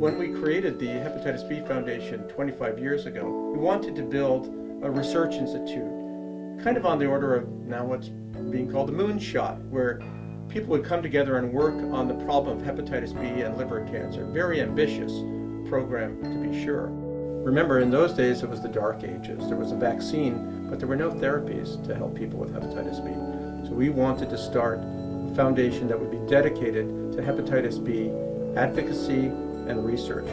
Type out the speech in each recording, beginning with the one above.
When we created the Hepatitis B Foundation 25 years ago, we wanted to build a research institute, kind of on the order of now what's being called the moonshot, where people would come together and work on the problem of hepatitis B and liver cancer. Very ambitious program, to be sure. Remember, in those days, it was the dark ages. There was a vaccine, but there were no therapies to help people with hepatitis B. So we wanted to start a foundation that would be dedicated to hepatitis B advocacy and research.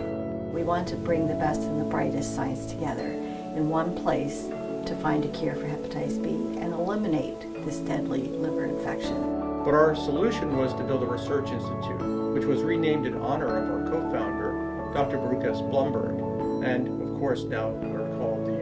We want to bring the best and the brightest science together in one place to find a cure for hepatitis B and eliminate this deadly liver infection. But our solution was to build a research institute, which was renamed in honor of our co-founder, Dr. Blumberg, and of course now we're called the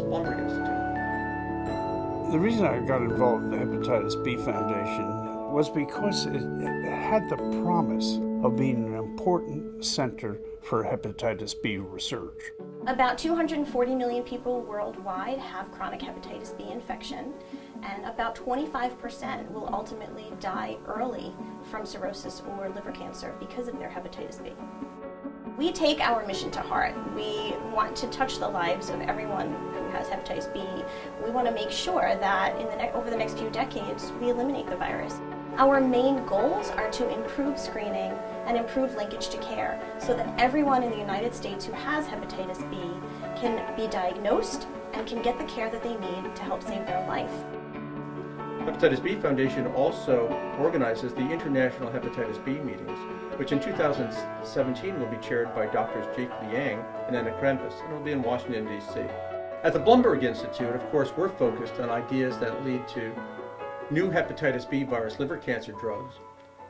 Blumberg Institute. The reason I got involved in the Hepatitis B Foundation was because it had the promise of being an important center for hepatitis B research. About 240 million people worldwide have chronic hepatitis B infection, and about 25% will ultimately die early from cirrhosis or liver cancer because of their hepatitis B. We take our mission to heart. We want to touch the lives of everyone who has hepatitis B. We want to make sure that over the next few decades, we eliminate the virus. Our main goals are to improve screening and improve linkage to care so that everyone in the United States who has hepatitis B can be diagnosed and can get the care that they need to help save their life. Hepatitis B Foundation also organizes the International Hepatitis B meetings, which in 2017 will be chaired by Drs. Jake Liang and Anna Krempis, and will be in Washington, D.C. At the Blumberg Institute, of course, we're focused on ideas that lead to new hepatitis B virus liver cancer drugs,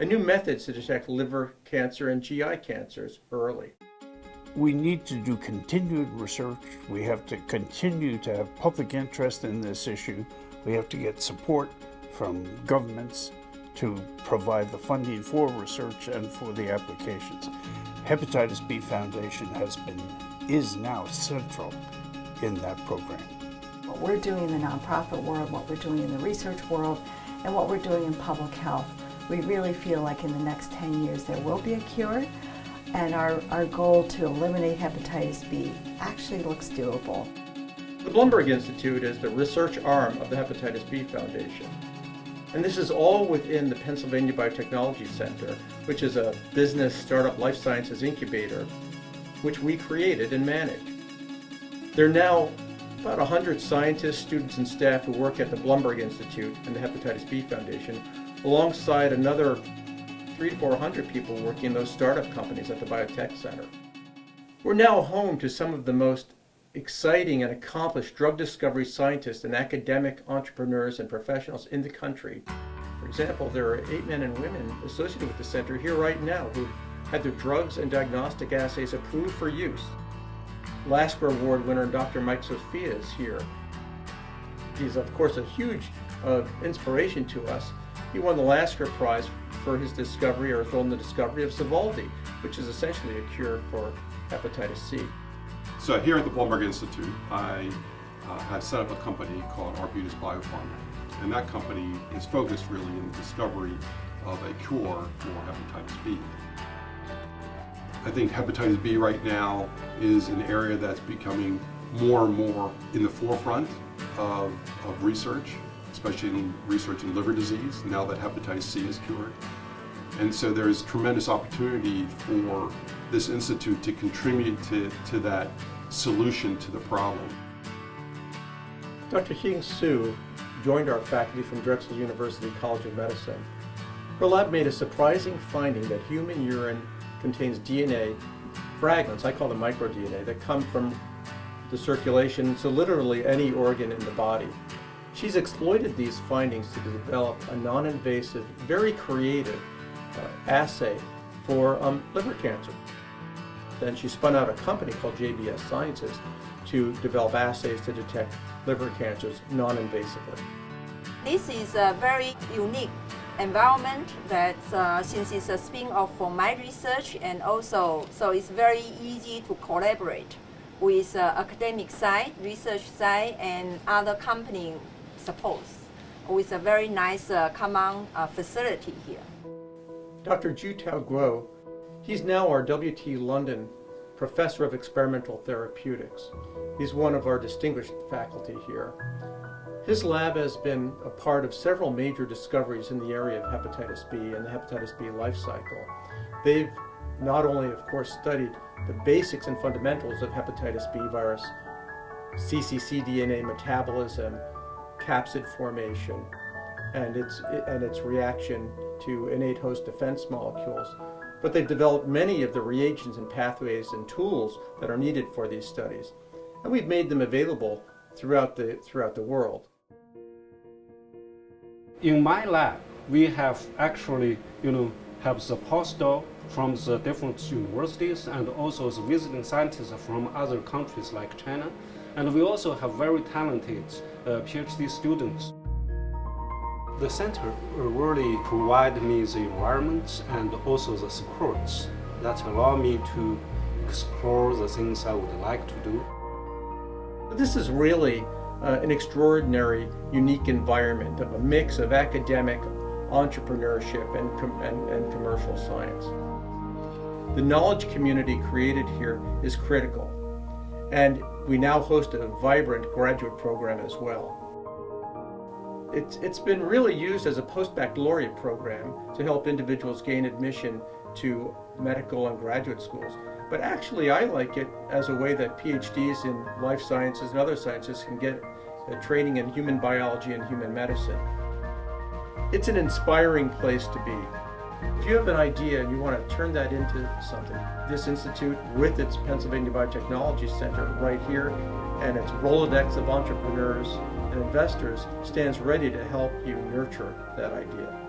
and new methods to detect liver cancer and GI cancers early. We need to do continued research. We have to continue to have public interest in this issue. We have to get support from governments to provide the funding for research and for the applications. Hepatitis B Foundation is now central in that program. What we're doing in the nonprofit world, what we're doing in the research world, and what we're doing in public health, we really feel like in the next 10 years there will be a cure, and our goal to eliminate hepatitis B actually looks doable. The Blumberg Institute is the research arm of the Hepatitis B Foundation. And this is all within the Pennsylvania Biotechnology Center, which is a business startup life sciences incubator, which we created and manage. There are now about 100 scientists, students, and staff who work at the Blumberg Institute and the Hepatitis B Foundation, alongside another 300 to 400 people working in those startup companies at the Biotech Center. We're now home to some of the most exciting and accomplished drug discovery scientists and academic entrepreneurs and professionals in the country. For example, there are 8 men and women associated with the center here right now who had their drugs and diagnostic assays approved for use. Lasker Award winner Dr. Mike Sophia is here. He's of course a huge inspiration to us. He won the Lasker Prize for his discovery, or role in the discovery of Sovaldi, which is essentially a cure for hepatitis C. So here at the Blumberg Institute, I have set up a company called Arbutus Biopharma, and that company is focused really in the discovery of a cure for hepatitis B. I think hepatitis B right now is an area that's becoming more and more in the forefront of research, especially in research in liver disease, now that hepatitis C is cured. And so there's tremendous opportunity for this institute to contribute to that solution to the problem. Dr. Hing Su joined our faculty from Drexel University College of Medicine. Her lab made a surprising finding that human urine contains DNA fragments, I call them microDNA, that come from the circulation, so literally any organ in the body. She's exploited these findings to develop a non-invasive, very creative assay for liver cancer. Then she spun out a company called JBS Sciences to develop assays to detect liver cancers non-invasively. This is a very unique environment that since it's a spin-off from my research, and also so it's very easy to collaborate with academic side, research side, and other company supports with a very nice common facility here. Dr. Ju Tao Guo, he's now our WT London Professor of Experimental Therapeutics. He's one of our distinguished faculty here. His lab has been a part of several major discoveries in the area of hepatitis B and the hepatitis B life cycle. They've not only, of course, studied the basics and fundamentals of hepatitis B virus, cccDNA metabolism, capsid formation, and its reaction to innate host defense molecules, but they've developed many of the reagents and pathways and tools that are needed for these studies, and we've made them available throughout the world. In my lab, we have actually, have the postdoc from the different universities and also the visiting scientists from other countries like China, and we also have very talented PhD students. The center really provide me the environment and also the supports that allow me to explore the things I would like to do. This is really an extraordinary, unique environment of a mix of academic, entrepreneurship, and commercial science. The knowledge community created here is critical, and we now host a vibrant graduate program as well. It's been really used as a post-baccalaureate program to help individuals gain admission to medical and graduate schools. But actually, I like it as a way that PhDs in life sciences and other sciences can get training in human biology and human medicine. It's an inspiring place to be. If you have an idea and you want to turn that into something, this institute with its Pennsylvania Biotechnology Center right here and its Rolodex of entrepreneurs and investors stands ready to help you nurture that idea.